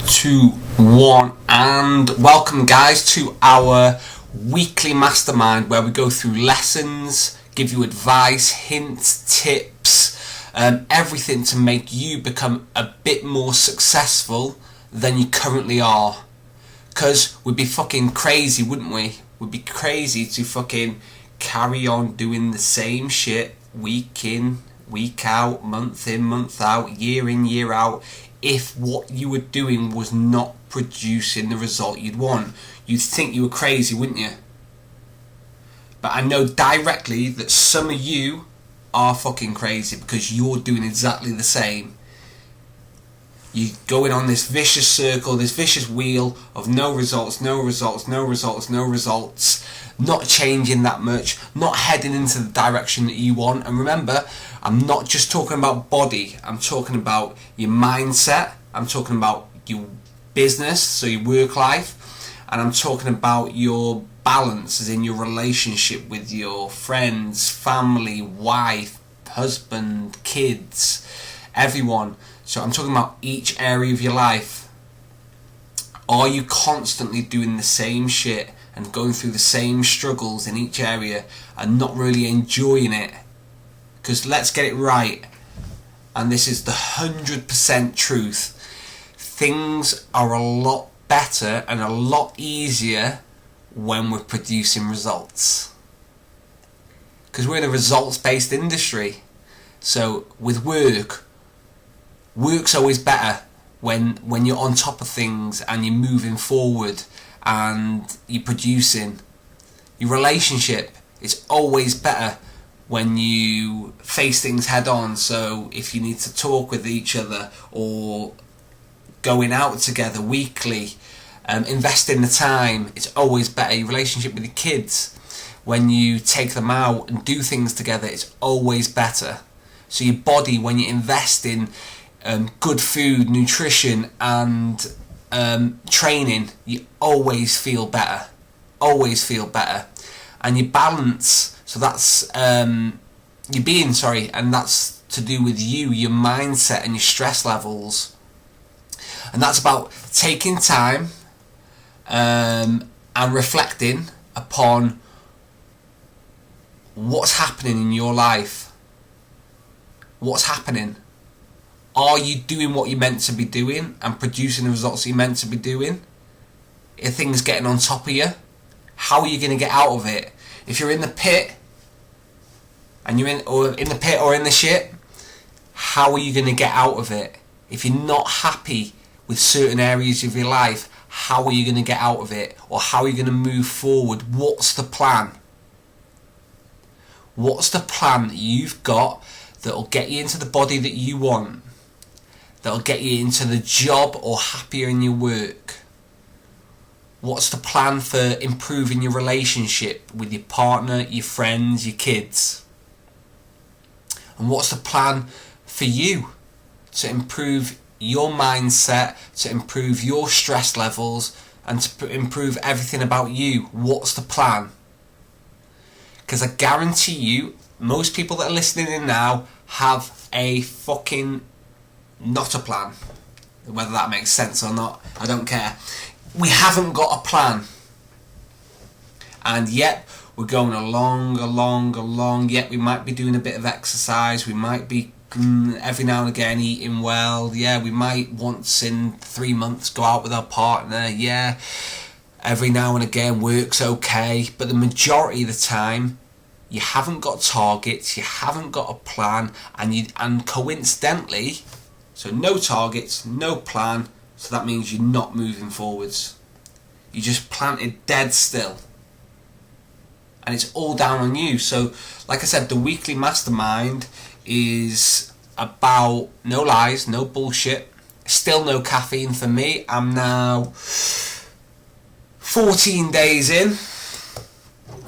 2, 1, and welcome guys to our weekly mastermind where we go through lessons, give you advice, hints, tips, everything to make you become a bit more successful than you currently are. Because we'd be fucking crazy, wouldn't we? We'd be crazy to fucking carry on doing the same shit week in, week out, month in, month out, year in, year out, if what you were doing was not producing the result you'd want. You'd think you were crazy, wouldn't you? But I know directly that some of you are fucking crazy because you're doing exactly the same. You're going on this vicious circle, this vicious wheel of no results, no results, no results, no results, not changing that much, not heading into the direction that you want. And remember, I'm not just talking about body, I'm talking about your mindset, I'm talking about your business, so your work life, and I'm talking about your balance, as in your relationship with your friends, family, wife, husband, kids, everyone. So I'm talking about each area of your life. Are you constantly doing the same shit and going through the same struggles in each area and not really enjoying it? Because let's get it right, and this is the 100% truth. Things are a lot better and a lot easier when we're producing results. Because we're in a results-based industry. So with work's always better when you're on top of things and you're moving forward and you're producing. Your relationship is always better when you face things head on. So if you need to talk with each other or going out together weekly, investing the time, it's always better. Your relationship with your kids, when you take them out and do things together, it's always better. So your body, when you invest in good food, nutrition and training, you always feel better. Always feel better. And your balance, so that's your being, and that's to do with you, your mindset and your stress levels. And that's about taking time and reflecting upon what's happening in your life. What's happening? Are you doing what you're meant to be doing and producing the results you're meant to be doing? Are things getting on top of you? How are you going to get out of it? If you're in the pit, and you're in the pit or in the shit, how are you going to get out of it? If you're not happy with certain areas of your life, how are you going to get out of it? Or how are you going to move forward? What's the plan? What's the plan that you've got that'll get you into the body that you want? That'll get you into the job or happier in your work? What's the plan for improving your relationship with your partner, your friends, your kids? And what's the plan for you to improve your mindset, to improve your stress levels, and to improve everything about you? What's the plan? Because I guarantee you, most people that are listening in now have a fucking not a plan. Whether that makes sense or not, I don't care. We haven't got a plan. And yet we're going along. Yet we might be doing a bit of exercise. We might be every now and again eating well. Yeah, we might once in 3 months go out with our partner. Yeah, every now and again work's okay. But the majority of the time, you haven't got targets, you haven't got a plan, and coincidentally, so no targets, no plan, so that means you're not moving forwards. You just planted dead still. And it's all down on you. So, like I said, the weekly mastermind is about no lies, no bullshit, still no caffeine for me. I'm now 14 days in.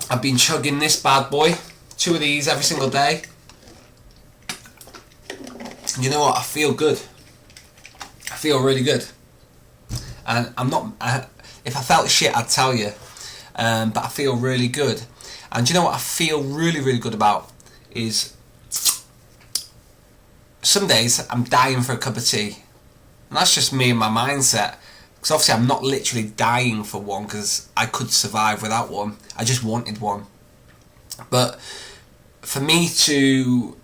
I've been chugging this bad boy, 2 of these every single day. And you know what? I feel good. I feel really good. And I'm not. If I felt shit, I'd tell you. But I feel really good. And you know what I feel really, really good about is some days I'm dying for a cup of tea. And that's just me and my mindset. Because obviously I'm not literally dying for one, because I could survive without one. I just wanted one. But for me to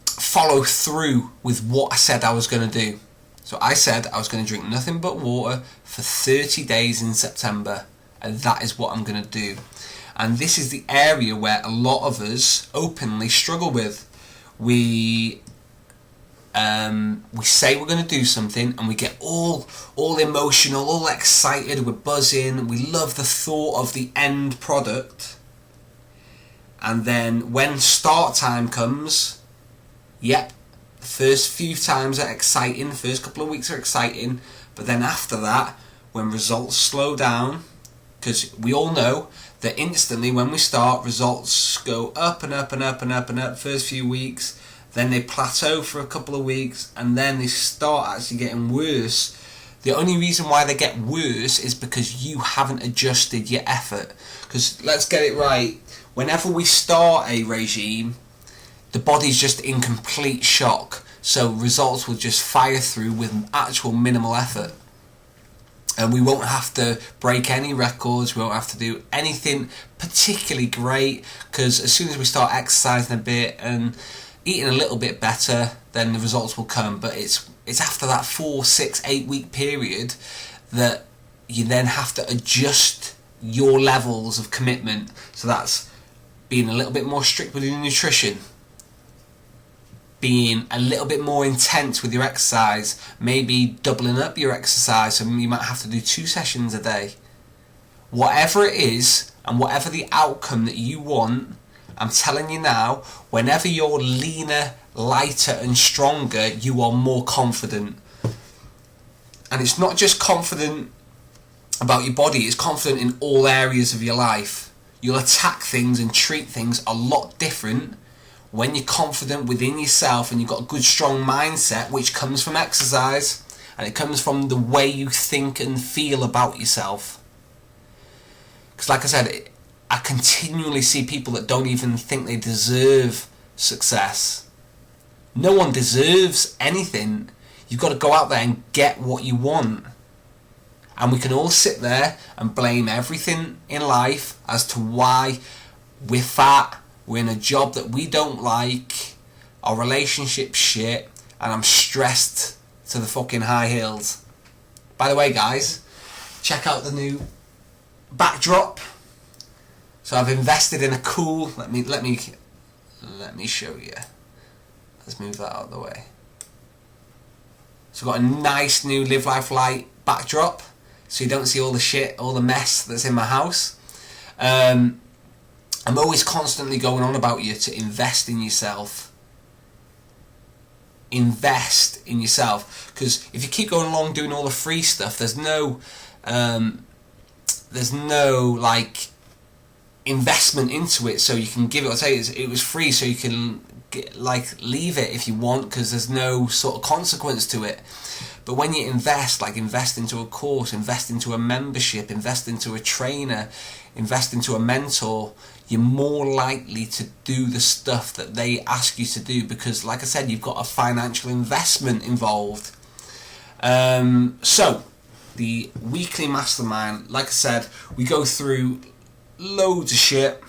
follow through with what I said I was going to do. So I said I was going to drink nothing but water for 30 days in September, and that is what I'm going to do. And this is the area where a lot of us openly struggle with. We say we're going to do something, and we get all emotional, all excited, we're buzzing, we love the thought of the end product. And then when start time comes, yep, the first few times are exciting, the first couple of weeks are exciting, but then after that, when results slow down, because we all know that instantly when we start, results go up and up and up and up and up first few weeks, then they plateau for a couple of weeks, and then they start actually getting worse. The only reason why they get worse is because you haven't adjusted your effort. Because let's get it right, whenever we start a regime, the body's just in complete shock, so results will just fire through with actual minimal effort. And we won't have to break any records, we won't have to do anything particularly great, because as soon as we start exercising a bit and eating a little bit better, then the results will come. But it's after that 4, 6, 8 week period that you then have to adjust your levels of commitment. So that's being a little bit more strict with your nutrition, being a little bit more intense with your exercise, maybe doubling up your exercise, so you might have to do 2 sessions a day. Whatever it is, and whatever the outcome that you want, I'm telling you now, whenever you're leaner, lighter and stronger, you are more confident. And it's not just confident about your body, it's confident in all areas of your life. You'll attack things and treat things a lot different when you're confident within yourself and you've got a good strong mindset, which comes from exercise, and it comes from the way you think and feel about yourself. Because like I said, I continually see people that don't even think they deserve success. No one deserves anything. You've got to go out there and get what you want. And we can all sit there and blame everything in life as to why we're fat, we're in a job that we don't like, our relationship's shit, and I'm stressed to the fucking high heels. By the way, guys, check out the new backdrop. So I've invested in a cool, let me show you. Let's move that out of the way. So I've got a nice new Live Life Light backdrop, so you don't see all the shit, all the mess that's in my house. I'm always constantly going on about you to invest in yourself. Invest in yourself, because if you keep going along doing all the free stuff, there's no like investment into it, so you can give it. I'll tell you, it was free, so you can leave it if you want, because there's no sort of consequence to it. But when you invest into a course, invest into a membership, invest into a trainer, invest into a mentor, you're more likely to do the stuff that they ask you to do, because like I said, you've got a financial investment involved. So the weekly mastermind, like I said, we go through loads of shit,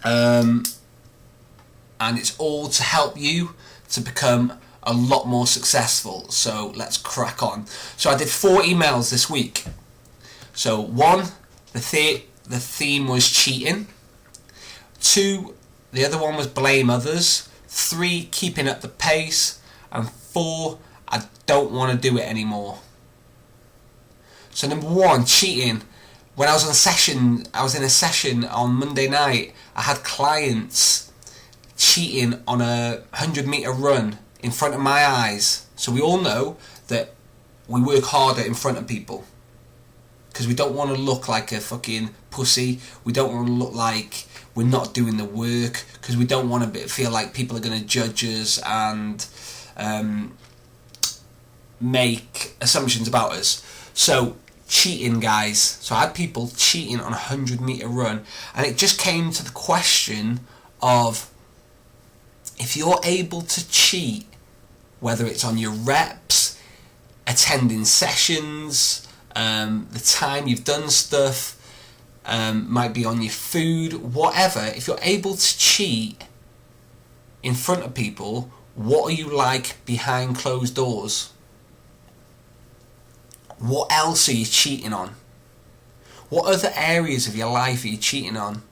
and it's all to help you to become a lot more successful. So let's crack on. So I did 4 emails this week. So 1, the theme was cheating. 2, the other one was blame others. 3, keeping up the pace. And 4, I don't want to do it anymore. So number 1, cheating. When I was in a session on Monday night, I had clients cheating on a 100-meter run in front of my eyes. So we all know that we work harder in front of people, because we don't want to look like a fucking pussy. We don't want to look like we're not doing the work, because we don't want to feel like people are going to judge us and make assumptions about us. So cheating, guys. So I had people cheating on a 100-meter run, and it just came to the question of, if you're able to cheat, whether it's on your reps, attending sessions, the time you've done stuff, might be on your food, whatever. If you're able to cheat in front of people, what are you like behind closed doors? What else are you cheating on? What other areas of your life are you cheating on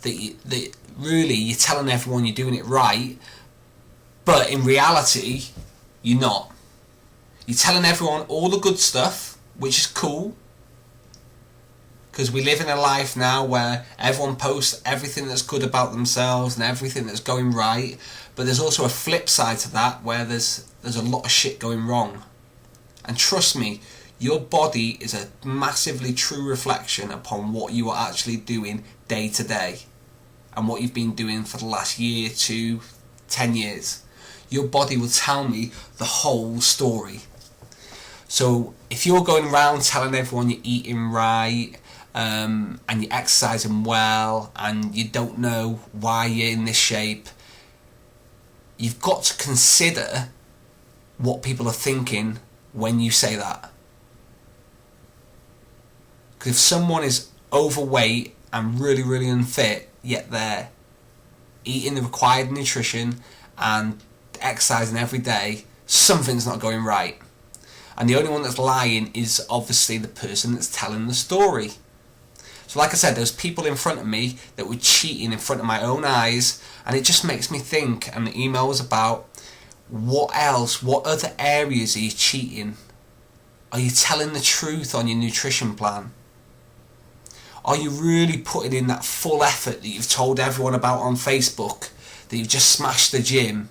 that really you're telling everyone you're doing it right, but in reality you're not? You're telling everyone all the good stuff, which is cool, because we live in a life now where everyone posts everything that's good about themselves and everything that's going right, but there's also a flip side to that where there's a lot of shit going wrong. And trust me, your body is a massively true reflection upon what you are actually doing day to day and what you've been doing for the last year, 2, 10 years. Your body will tell me the whole story. So if you're going around telling everyone you're eating right, and you're exercising well, and you don't know why you're in this shape, you've got to consider what people are thinking when you say that. Because if someone is overweight and really, really unfit, yet they're eating the required nutrition and exercising every day, something's not going right. And the only one that's lying is obviously the person that's telling the story. So like I said, there's people in front of me that were cheating in front of my own eyes, and it just makes me think, and the email was about, what else, what other areas are you cheating? Are you telling the truth on your nutrition plan? Are you really putting in that full effort that you've told everyone about on Facebook, that you've just smashed the gym?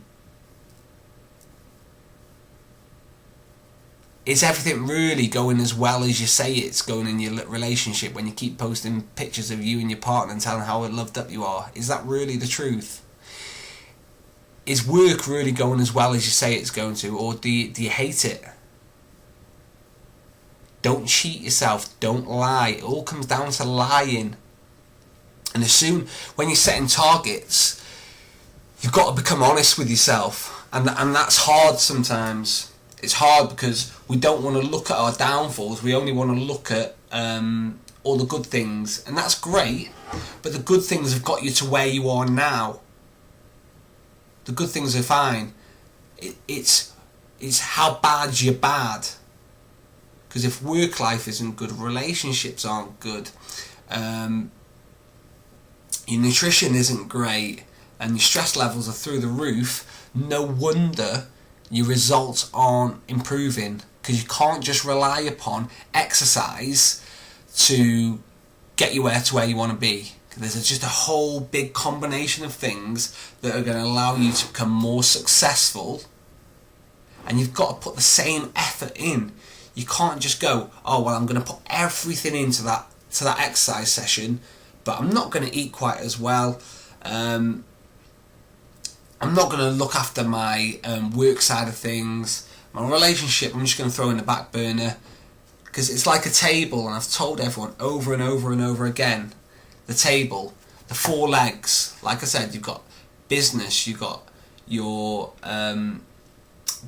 Is everything really going as well as you say it's going in your relationship when you keep posting pictures of you and your partner and telling how loved up you are? Is that really the truth? Is work really going as well as you say it's going to, or do you hate it? Don't cheat yourself, don't lie. It all comes down to lying. And when you're setting targets, you've got to become honest with yourself, and that's hard sometimes. It's hard because we don't want to look at our downfalls. We only want to look at all the good things, and that's great, but the good things have got you to where you are now. The good things are fine. It's how bad's your bad. Because if work life isn't good, relationships aren't good, your nutrition isn't great, and your stress levels are through the roof, no wonder your results aren't improving, because you can't just rely upon exercise to get you to where you want to be. There's just a whole big combination of things that are going to allow you to become more successful, and you've got to put the same effort in. You can't just go, oh well, I'm going to put everything into that exercise session, but I'm not going to eat quite as well. I'm not going to look after my work side of things. My relationship, I'm just going to throw in the back burner, because it's like a table, and I've told everyone over and over and over again, the table, the 4 legs. Like I said, you've got business, you've got your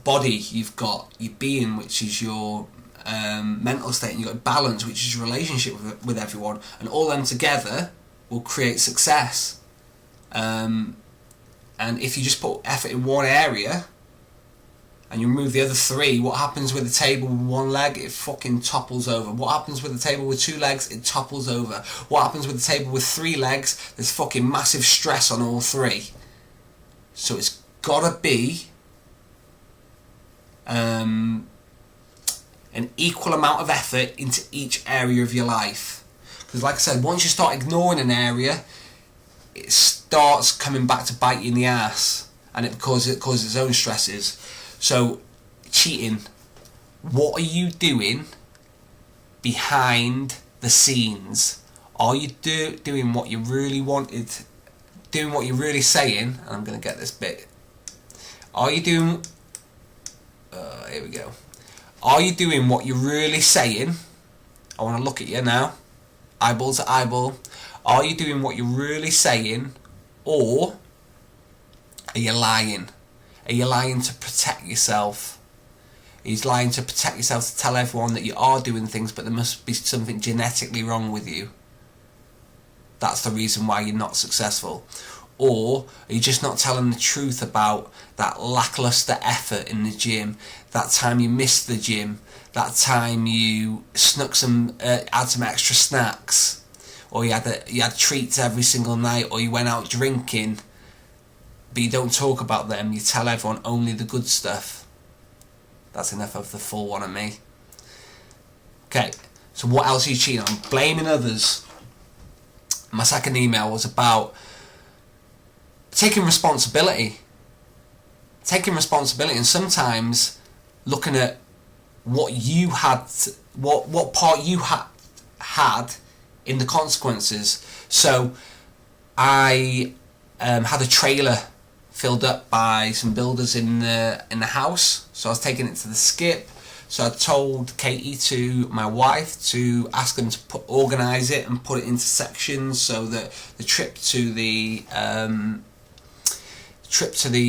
body, you've got your being, which is your mental state, and you've got balance, which is your relationship with everyone, and all them together will create success. And if you just put effort in one area and you remove the other 3, what happens with the table with 1 leg? It fucking topples over. What happens with the table with 2 legs? It topples over. What happens with the table with 3 legs? There's fucking massive stress on all 3. So it's gotta be an equal amount of effort into each area of your life. Because like I said, once you start ignoring an area, it starts coming back to bite you in the ass, and it causes its own stresses. So, cheating. What are you doing behind the scenes? Are you doing what you really wanted? Doing what you're really saying? And I'm going to get this bit. Are you doing... here we go. Are you doing what you're really saying? I want to look at you now. Eyeball to eyeball. Are you doing what you're really saying, or are you lying? Are you lying to protect yourself? He's lying to protect yourself, to tell everyone that you are doing things, but there must be something genetically wrong with you. That's the reason why you're not successful. Or are you just not telling the truth about that lackluster effort in the gym, that time you missed the gym, that time you snuck had some extra snacks, or you had treats every single night, or you went out drinking, but you don't talk about them, you tell everyone only the good stuff. That's enough of the full one of me. Okay, so what else are you cheating on? Blaming others. My second email was about taking responsibility. Taking responsibility, and sometimes looking at what you had, what part you had in the consequences. So I had a trailer filled up by some builders in the house, so I was taking it to the skip. So I told Katie, my wife, to ask them to organise it and put it into sections so that the trip to the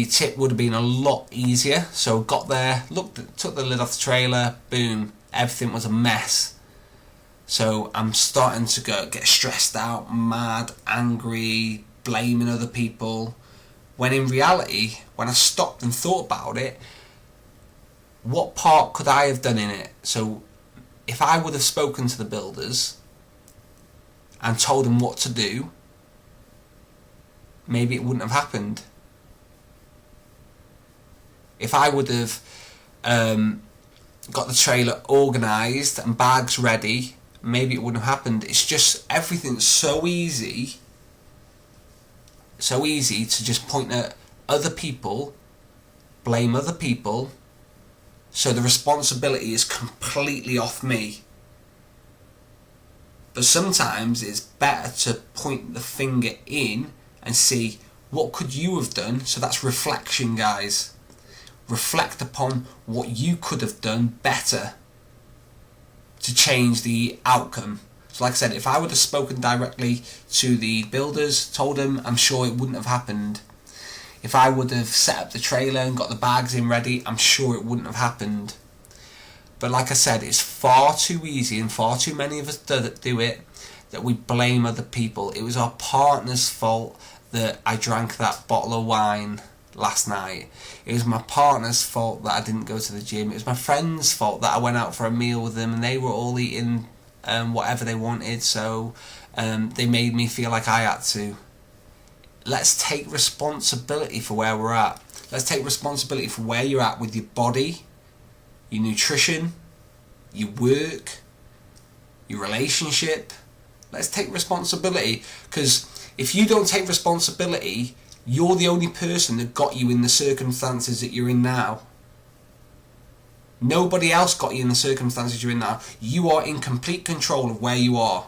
tip would have been a lot easier. So got there, took the lid off the trailer, boom, everything was a mess. So I'm starting to get stressed out, mad, angry, blaming other people. When in reality, when I stopped and thought about it, what part could I have done in it? So if I would have spoken to the builders and told them what to do, maybe it wouldn't have happened. If I would have got the trailer organised and bags ready, maybe it wouldn't have happened. It's just everything's so easy to just point at other people, blame other people, so the responsibility is completely off me. But sometimes it's better to point the finger in and see what could you have done. So that's reflection, guys. Reflect upon what you could have done better to change the outcome. So like I said, if I would have spoken directly to the builders, told them, I'm sure it wouldn't have happened. If I would have set up the trailer and got the bags in ready, I'm sure it wouldn't have happened. But like I said, it's far too easy, and far too many of us do it, that we blame other people. It was our partner's fault that I drank that bottle of wine last night. It was my partner's fault that I didn't go to the gym. It was my friend's fault that I went out for a meal with them and they were all eating whatever they wanted, so they made me feel like I had to. Let's take responsibility for where we're at. Let's take responsibility for where you're at with your body, your nutrition, your work, your relationship. Let's take responsibility, because if you don't take responsibility, you're the only person that got you in the circumstances that you're in now. Nobody else got you in the circumstances you're in now. You are in complete control of where you are.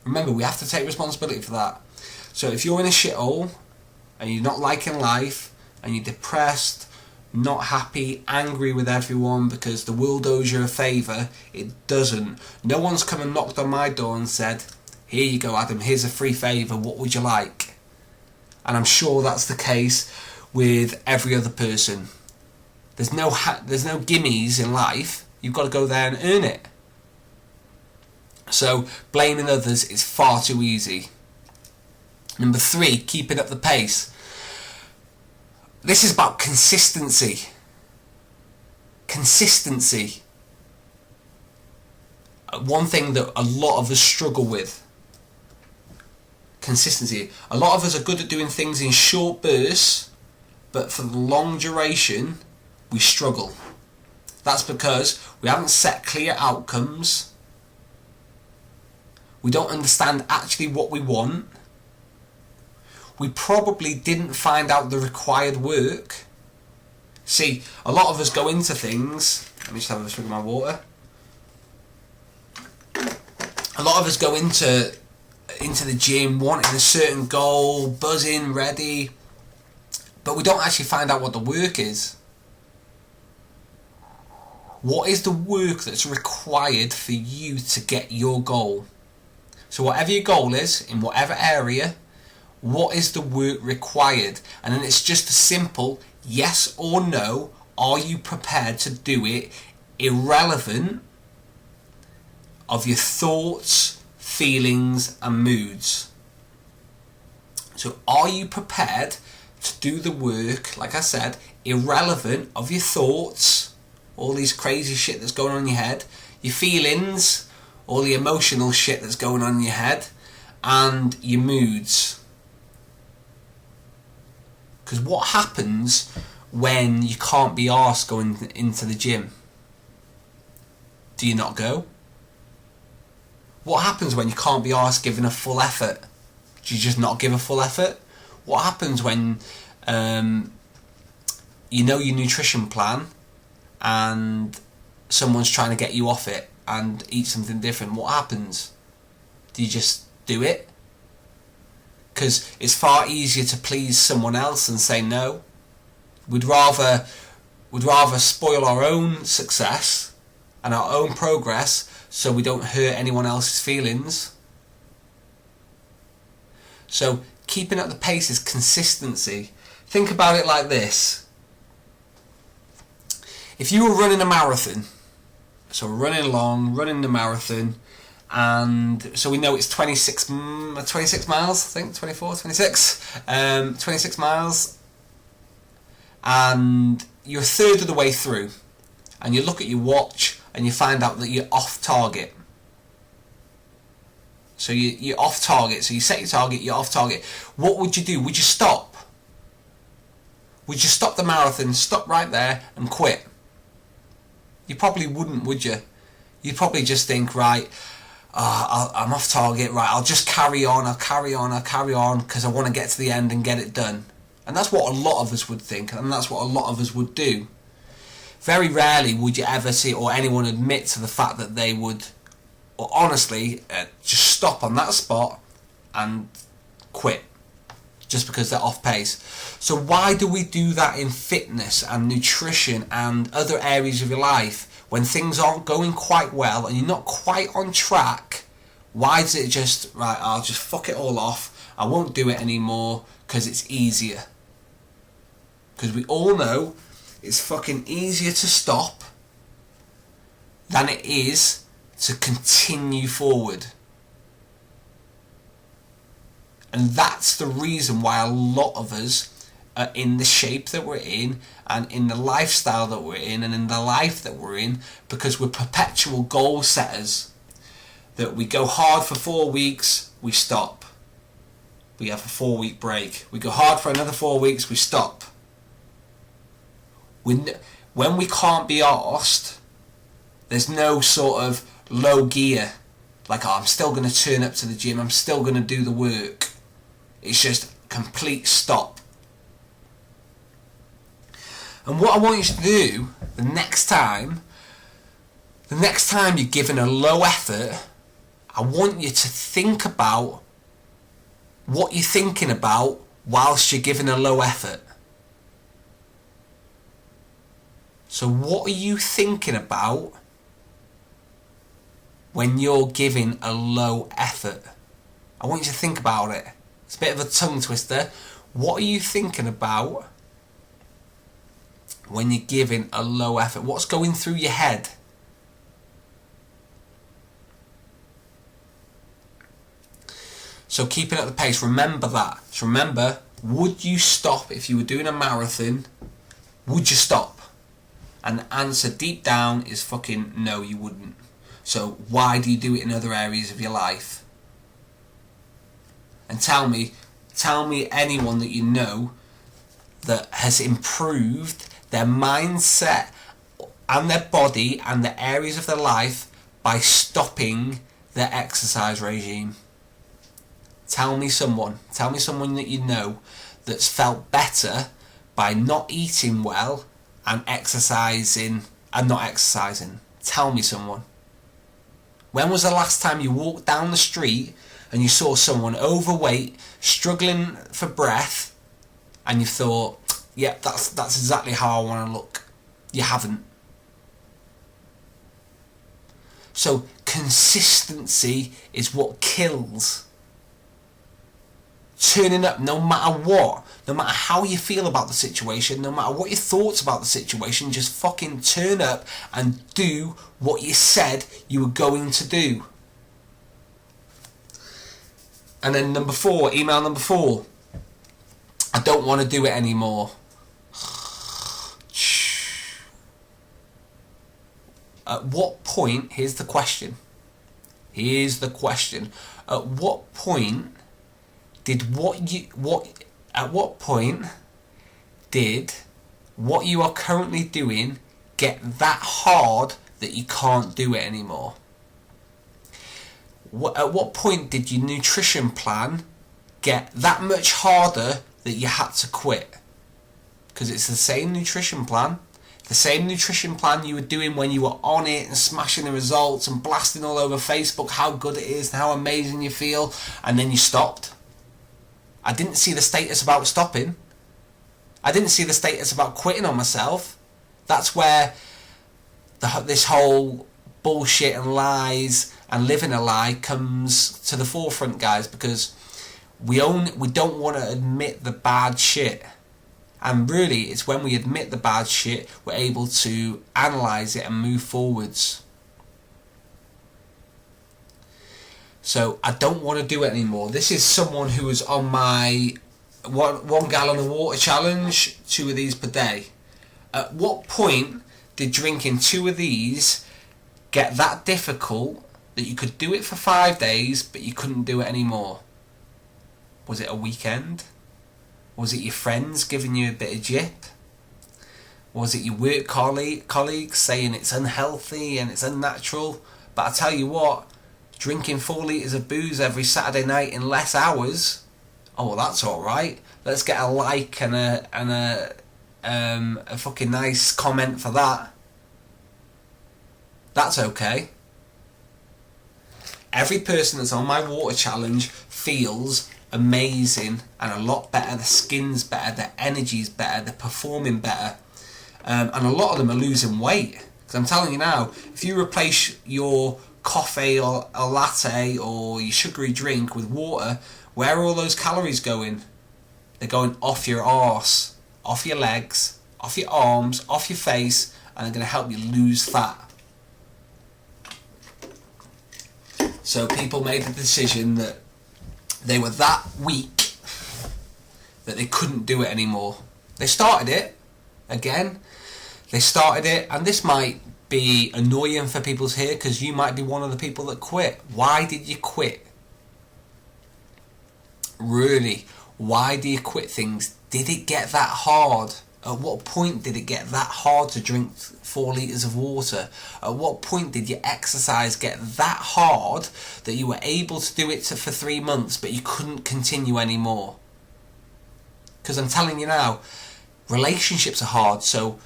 Remember, we have to take responsibility for that. So if you're in a shithole and you're not liking life and you're depressed, not happy, angry with everyone because the world owes you a favour, it doesn't. No one's come and knocked on my door and said, here you go Adam, here's a free favour, what would you like? And I'm sure that's the case with every other person. There's no gimmies in life. You've got to go there and earn it. So blaming others is far too easy. Number 3, keeping up the pace. This is about consistency. Consistency. One thing that a lot of us struggle with. Consistency. A lot of us are good at doing things in short bursts, but for the long duration, we struggle. That's because we haven't set clear outcomes. We don't understand actually what we want. We probably didn't find out the required work. See, a lot of us go into things. Let me just have a swig of my water. A lot of us go into the gym wanting a certain goal, buzzing, ready, but we don't actually find out what the work is. What is the work that's required for you to get your goal? So whatever your goal is, in whatever area, what is the work required? And then it's just a simple yes or no. Are you prepared to do it irrelevant of your thoughts, feelings and moods. So are you prepared to do the work, like I said, irrelevant of your thoughts, all these crazy shit that's going on in your head, your feelings, all the emotional shit that's going on in your head, and your moods? Because what happens when you can't be arsed going into the gym? Do you not go? What happens when you can't be arsed giving a full effort? Do you just not give a full effort? What happens when you know your nutrition plan and someone's trying to get you off it and eat something different? What happens? Do you just do it? Because it's far easier to please someone else than say no. We'd rather spoil our own success and our own progress so we don't hurt anyone else's feelings. So keeping up the pace is consistency. Think about it like this. If you were running a marathon, so running the marathon, and so we know it's 26 miles, I think, 24, 26, 26 miles, and you're a third of the way through, and you look at your watch and you find out that you're off target. So you're off target, so you set your target, you're off target. What would you do? Would you stop? Would you stop the marathon, stop right there and quit? You probably wouldn't, would you? You'd probably just think, right, I'm off target, right, I'll just carry on, because I want to get to the end and get it done. And that's what a lot of us would think, and that's what a lot of us would do. Very rarely would you ever see or anyone admit to the fact that they would, or honestly, just stop on that spot and quit just because they're off pace. So why do we do that in fitness and nutrition and other areas of your life when things aren't going quite well and you're not quite on track? Why is it just, right, I'll just fuck it all off, I won't do it anymore because it's easier? Because we all know it's fucking easier to stop than it is to continue forward. And that's the reason why a lot of us are in the shape that we're in and in the lifestyle that we're in and in the life that we're in, because we're perpetual goal setters. That we go hard for 4 weeks, we stop. We have a 4-week break. We go hard for another 4 weeks, we stop. When we can't be arsed, there's no sort of low gear. Like, I'm still going to turn up to the gym, I'm still going to do the work. It's just complete stop. And what I want you to do the next time you're giving a low effort, I want you to think about what you're thinking about whilst you're giving a low effort. So what are you thinking about when you're giving a low effort? I want you to think about it. It's a bit of a tongue twister. What are you thinking about when you're giving a low effort? What's going through your head? So keeping up the pace, remember that. So remember, would you stop if you were doing a marathon? Would you stop? And the answer deep down is fucking no, you wouldn't. So why do you do it in other areas of your life? And tell me anyone that you know that has improved their mindset and their body and the areas of their life by stopping their exercise regime. Tell me someone that you know that's felt better by not eating well and exercising and not exercising. Tell me someone. When was the last time you walked down the street and you saw someone overweight, struggling for breath, and you thought, yeah, that's exactly how I want to look? You haven't. So consistency is what kills. turning up no matter what, no matter how you feel about the situation, no matter what your thoughts about the situation, just fucking turn up and do what you said you were going to do. And then email number 4, I don't want to do it anymore. At what point, here's the question. At what point did what you are currently doing get that hard that you can't do it anymore? At what point did your nutrition plan get that much harder that you had to quit? Because it's the same nutrition plan. The same nutrition plan you were doing when you were on it and smashing the results and blasting all over Facebook how good it is and how amazing you feel, and then you stopped. I didn't see the status about stopping. I didn't see the status about quitting on myself. That's where this whole bullshit and lies and living a lie comes to the forefront, guys, because we don't want to admit the bad shit. And really, it's when we admit the bad shit, we're able to analyse it and move forwards. So I don't want to do it anymore. This is someone who was on my 1 gallon of water challenge, 2 of these per day. At what point did drinking 2 of these get that difficult that you could do it for 5 days, but you couldn't do it anymore? Was it a weekend? Was it your friends giving you a bit of jip? Was it your work colleagues saying it's unhealthy and it's unnatural? But I tell you what, drinking 4 litres of booze every Saturday night in less hours, oh well, that's alright. Let's get a like and a fucking nice comment for that. That's okay. Every person that's on my water challenge feels amazing and a lot better. The skin's better, the energy's better, they're performing better, and a lot of them are losing weight. Because I'm telling you now, if you replace your coffee or a latte or your sugary drink with water, where are all those calories going? They're going off your arse, off your legs, off your arms, off your face, and they're going to help you lose fat. So people made the decision that they were that weak that they couldn't do it anymore. They started it again. And this might be annoying for people to hear because you might be one of the people that quit. Why did you quit? Really, why do you quit things? Did it get that hard? At what point did it get that hard to drink 4 litres of water? At what point did your exercise get that hard that you were able to do it for 3 months but you couldn't continue anymore? Because I'm telling you now, relationships are hard, so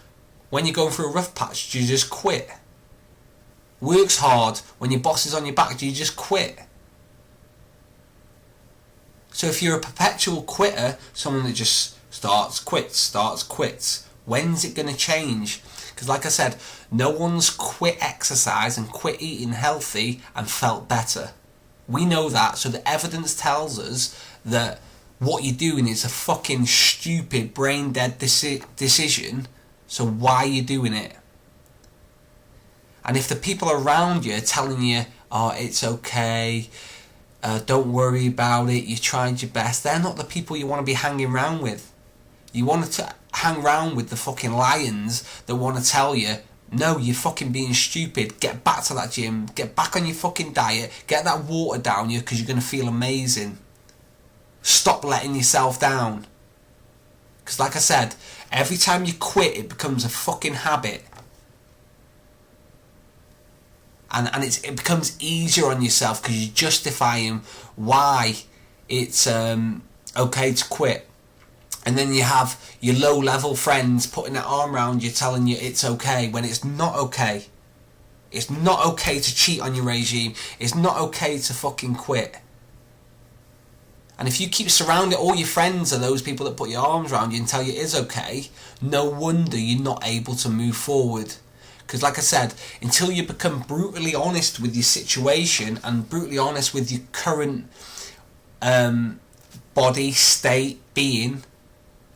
when you're going through a rough patch, do you just quit? Work's hard, when your boss is on your back, do you just quit? So if you're a perpetual quitter, someone that just starts, quits, when's it going to change? Because like I said, no one's quit exercise and quit eating healthy and felt better. We know that, so the evidence tells us that what you're doing is a fucking stupid, brain-dead decision, so why are you doing it? And if the people around you are telling you, oh, it's okay, don't worry about it, you tried your best, they're not the people you want to be hanging around with. You want to hang around with the fucking lions that want to tell you, no, you're fucking being stupid, get back to that gym, get back on your fucking diet, get that water down you because you're going to feel amazing. Stop letting yourself down. Because like I said, every time you quit, it becomes a fucking habit. And it becomes easier on yourself because you're justifying why it's okay to quit. And then you have your low-level friends putting their arm around you telling you it's okay when it's not okay. It's not okay to cheat on your regime. It's not okay to fucking quit. And if you keep surrounding, all your friends are those people that put your arms around you and tell you it is okay, no wonder you're not able to move forward. Because like I said, until you become brutally honest with your situation and brutally honest with your current body, state, being,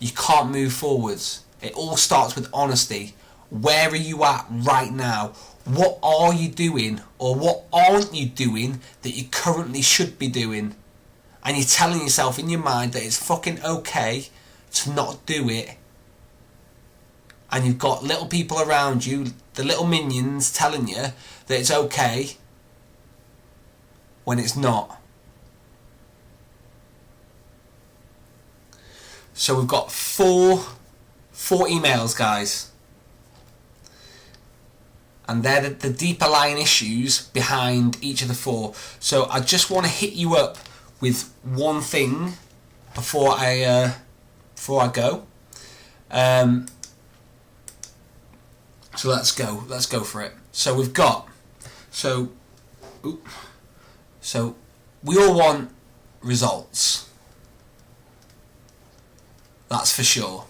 you can't move forwards. It all starts with honesty. Where are you at right now? What are you doing, or what aren't you doing that you currently should be doing? And you're telling yourself in your mind that it's fucking okay to not do it. And you've got little people around you, the little minions, telling you that it's okay when it's not. So we've got four emails, guys. And they're the deeper lying issues behind each of the four. So I just want to hit you up with one thing before I go. So let's go for it. So we've got so we all want results. That's for sure.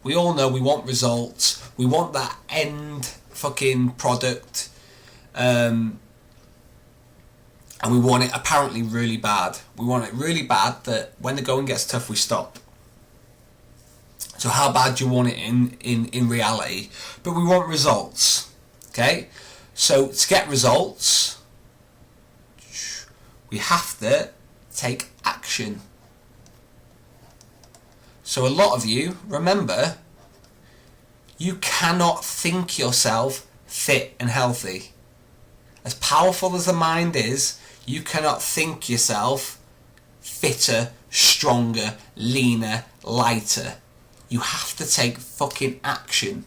We all know we want results. We want that end fucking product, and we want it apparently really bad. We want it really bad that when the going gets tough, we stop. So how bad do you want it in reality? But we want results. Okay? So to get results, we have to take action. So a lot of you, remember, you cannot think yourself fit and healthy. As powerful as the mind is, you cannot think yourself fitter, stronger, leaner, lighter. You have to take fucking action.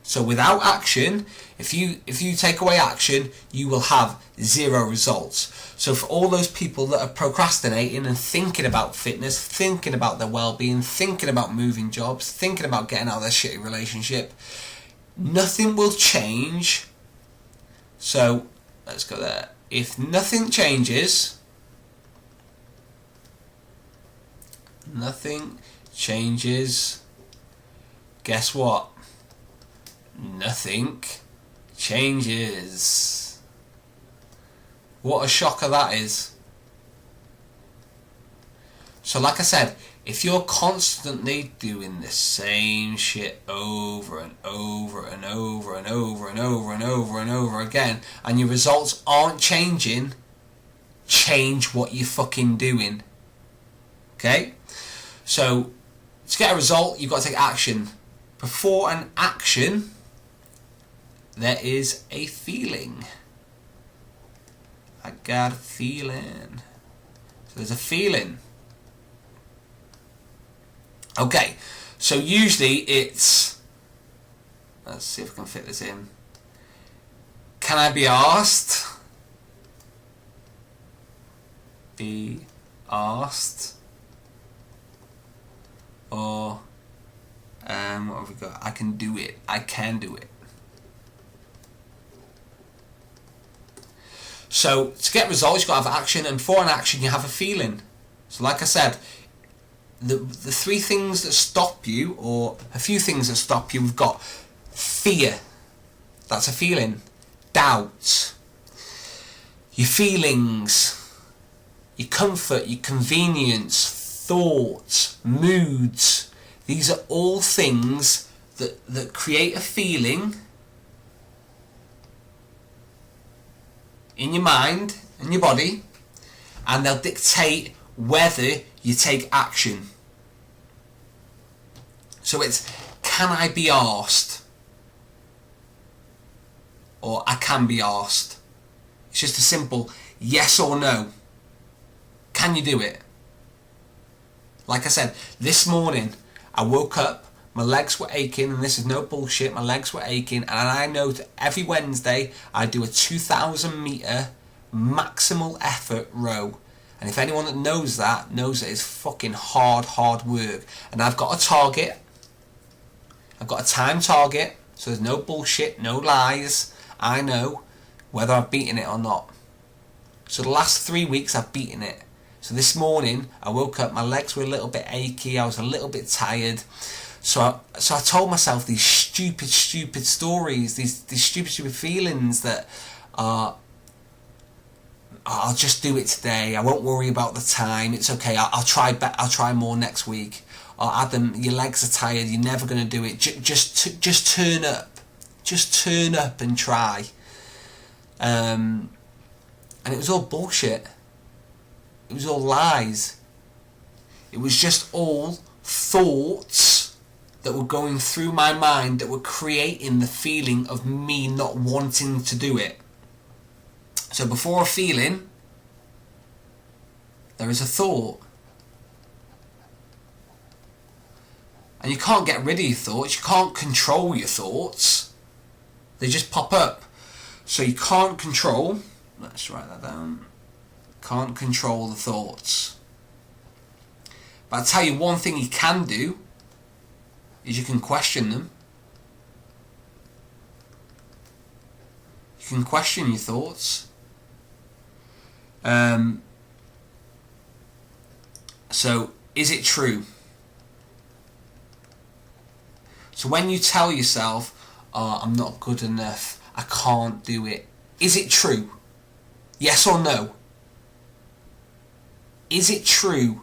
So without action, if you take away action, you will have zero results. So for all those people that are procrastinating and thinking about fitness, thinking about their well-being, thinking about moving jobs, thinking about getting out of their shitty relationship, nothing will change. So let's go there. If nothing changes, guess what? Nothing changes. What a shocker that is. So like I said, if you're constantly doing the same shit over and over and over and over and over and over and over again, and your results aren't changing, change what you're fucking doing. Okay? So to get a result, you've got to take action. Before an action, there is a feeling. I got a feeling. So there's a feeling. Okay, so usually it's... Let's see if I can fit this in. Can I be asked? Be asked. Or... what have we got? I can do it. I can do it. So to get results, you've got to have action, and for an action, you have a feeling. So like I said, the three things that stop you, or a few things that stop you, we've got fear. That's a feeling. Doubt. Your feelings. Your comfort, your convenience, thoughts, moods. These are all things that create a feeling in your mind and your body, and they'll dictate whether you take action. So it's, can I be arsed? Or I can be arsed. It's just a simple yes or no. Can you do it? Like I said, this morning I woke up, my legs were aching, and this is no bullshit, my legs were aching, and I know that every Wednesday I do a 2,000 metre maximal effort row. And if anyone that knows that it's fucking hard work. And I've got a target. I've got a time target, so there's no bullshit, no lies. I know whether I've beaten it or not. So the last 3 weeks I've beaten it. So this morning I woke up, my legs were a little bit achy, I was a little bit tired. So I told myself these stupid stories, these stupid feelings that are I'll just do it today. I won't worry about the time. It's okay. I'll try more next week. Or Adam, your legs are tired. You're never going to do it. Just turn up. Just turn up and try. And it was all bullshit. It was all lies. It was just all thoughts that were going through my mind that were creating the feeling of me not wanting to do it. So before a feeling, there is a thought. And you can't get rid of your thoughts. You can't control your thoughts. They just pop up. So you can't control, let's write that down, can't control the thoughts. But I'll tell you one thing you can do, is you can question them. You can question your thoughts. So, is it true? So when you tell yourself, oh, I'm not good enough, I can't do it, is it true? Yes or no? Is it true?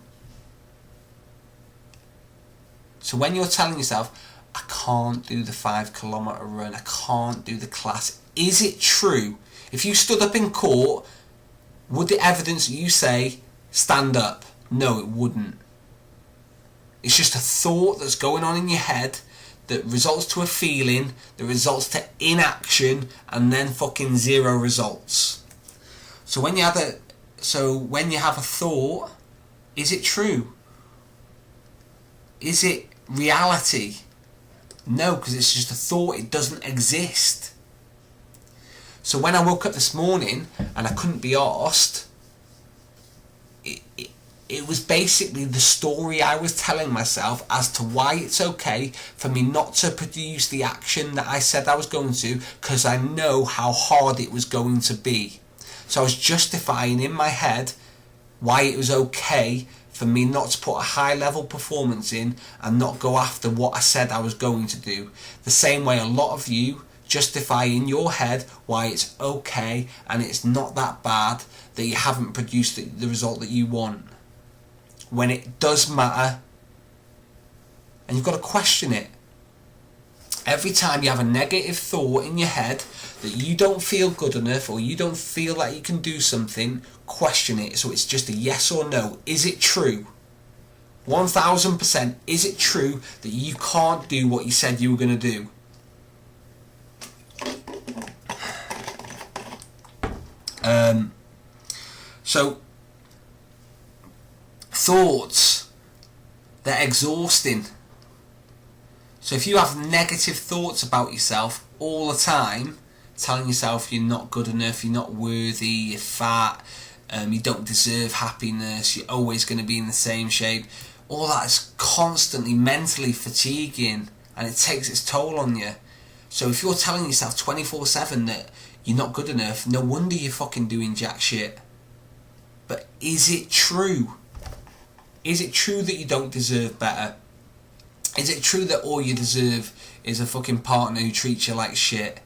So when you're telling yourself, I can't do the 5 kilometre run, I can't do the class, is it true? If you stood up in court, would the evidence you say stand up? No, it wouldn't. It's just a thought that's going on in your head that results to a feeling, that results to inaction, and then fucking zero results. So when you have a thought, is it true? Is it reality? No, because it's just a thought, it doesn't exist. So when I woke up this morning and I couldn't be arsed, it was basically the story I was telling myself as to why it's okay for me not to produce the action that I said I was going to, because I know how hard it was going to be. So I was justifying in my head why it was okay for me not to put a high level performance in and not go after what I said I was going to do. The same way a lot of you justify in your head why it's okay and it's not that bad that you haven't produced the result that you want, when it does matter. And you've got to question it. Every time you have a negative thought in your head that you don't feel good enough or you don't feel like you can do something, question it. So it's just a yes or no. Is it true? 1000%. Is it true that you can't do what you said you were going to do? So thoughts, they're exhausting. So if you have negative thoughts about yourself all the time, telling yourself you're not good enough, you're not worthy, you're fat, you don't deserve happiness, you're always going to be in the same shape, all that is constantly mentally fatiguing and it takes its toll on you. So if you're telling yourself 24/7 that you're not good enough, no wonder you're fucking doing jack shit. But is it true? Is it true that you don't deserve better? Is it true that all you deserve is a fucking partner who treats you like shit?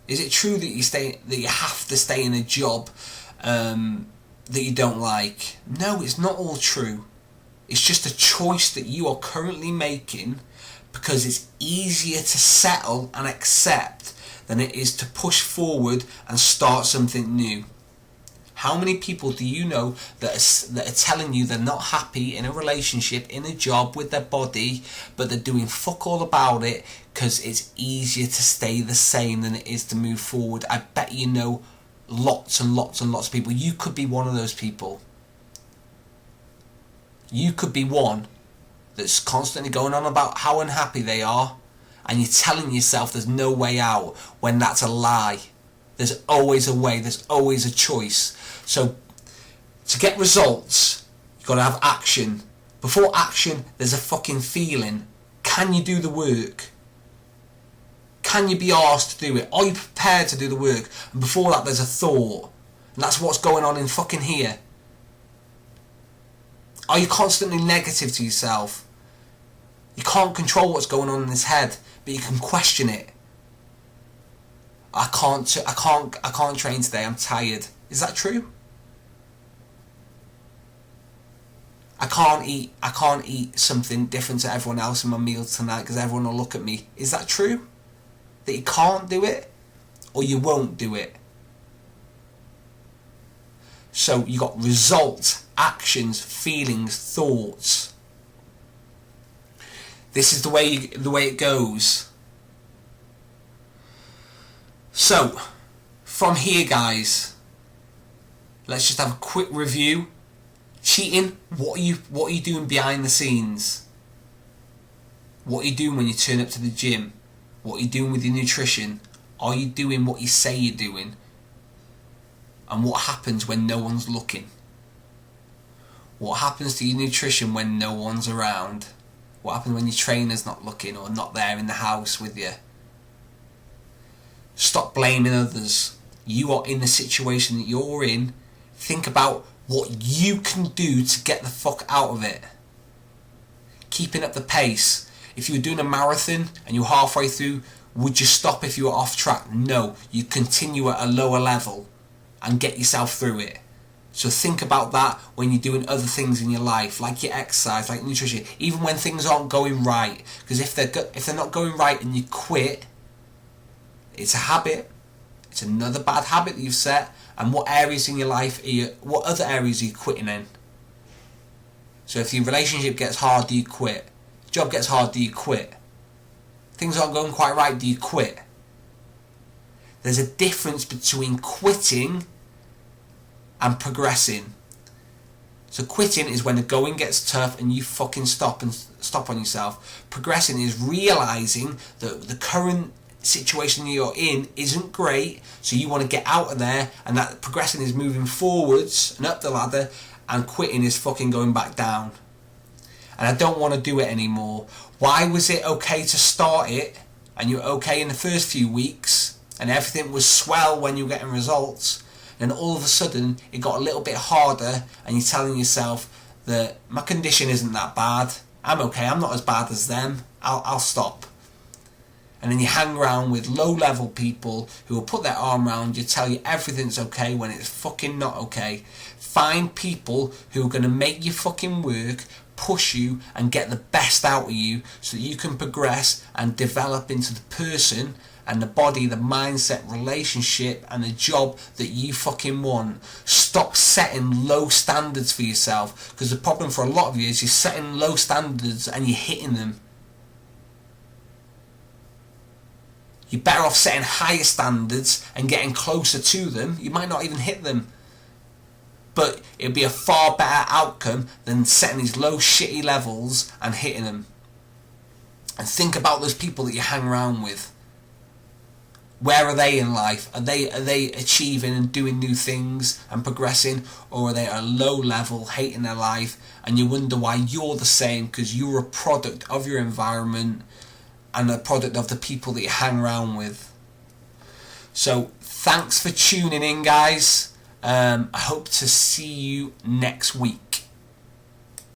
Is it true that you have to stay in a job that you don't like? No, it's not all true. It's just a choice that you are currently making because it's easier to settle and accept than it is to push forward and start something new. How many people do you know that are telling you they're not happy in a relationship, in a job, with their body, but they're doing fuck all about it because it's easier to stay the same than it is to move forward? I bet you know lots and lots and lots of people. You could be one of those people. You could be one that's constantly going on about how unhappy they are, and you're telling yourself there's no way out, when that's a lie. There's always a way, there's always a choice. So to get results, you've got to have action. Before action, there's a fucking feeling. Can you do the work? Can you be asked to do it? Are you prepared to do the work? And before that, there's a thought. And that's what's going on in fucking here. Are you constantly negative to yourself? You can't control what's going on in his head, but you can question it. I can't train today, I'm tired. Is that true? can't eat something different to everyone else in my meal tonight because everyone will look at me. Is that true? That you can't do it? Or you won't do it? So you got results, actions, feelings, thoughts. This is the way it goes. So from here, guys, let's just have a quick review. Cheating, what are you doing behind the scenes? What are you doing when you turn up to the gym? What are you doing with your nutrition? Are you doing what you say you're doing? And what happens when no one's looking? What happens to your nutrition when no one's around? What happens when your trainer's not looking or not there in the house with you? Stop blaming others. You are in the situation that you're in. Think about what you can do to get the fuck out of it. Keeping up the pace. If you were doing a marathon and you're halfway through, would you stop if you were off track? No, you continue at a lower level and get yourself through it. So think about that when you're doing other things in your life, like your exercise, like nutrition, even when things aren't going right. Because if they're not going right and you quit, it's a habit. It's another bad habit that you've set. And what areas in your life what other areas are you quitting in? So if your relationship gets hard, do you quit? Job gets hard, do you quit? Things aren't going quite right, do you quit? There's a difference between quitting and progressing. So quitting is when the going gets tough and you fucking stop on yourself. Progressing is realising that the current situation you're in isn't great, so you want to get out of there, and that progressing is moving forwards and up the ladder, and quitting is fucking going back down. And I don't want to do it anymore. Why was it okay to start it and you're okay in the first few weeks and everything was swell when you were getting results, and all of a sudden it got a little bit harder and you're telling yourself that my condition isn't that bad, I'm okay, I'm not as bad as them, I'll stop. And then you hang around with low-level people who will put their arm around you, tell you everything's okay when it's fucking not okay. Find people who are going to make you fucking work, push you, and get the best out of you so that you can progress and develop into the person and the body, the mindset, relationship, and the job that you fucking want. Stop setting low standards for yourself, because the problem for a lot of you is you're setting low standards and you're hitting them. You're better off setting higher standards and getting closer to them. You might not even hit them, but it'll be a far better outcome than setting these low shitty levels and hitting them. And think about those people that you hang around with. Where are they in life? Are they achieving and doing new things and progressing, or are they at a low level hating their life, and you wonder why you're the same? Because you're a product of your environment and a product of the people that you hang around with. So thanks for tuning in, guys. I hope to see you next week.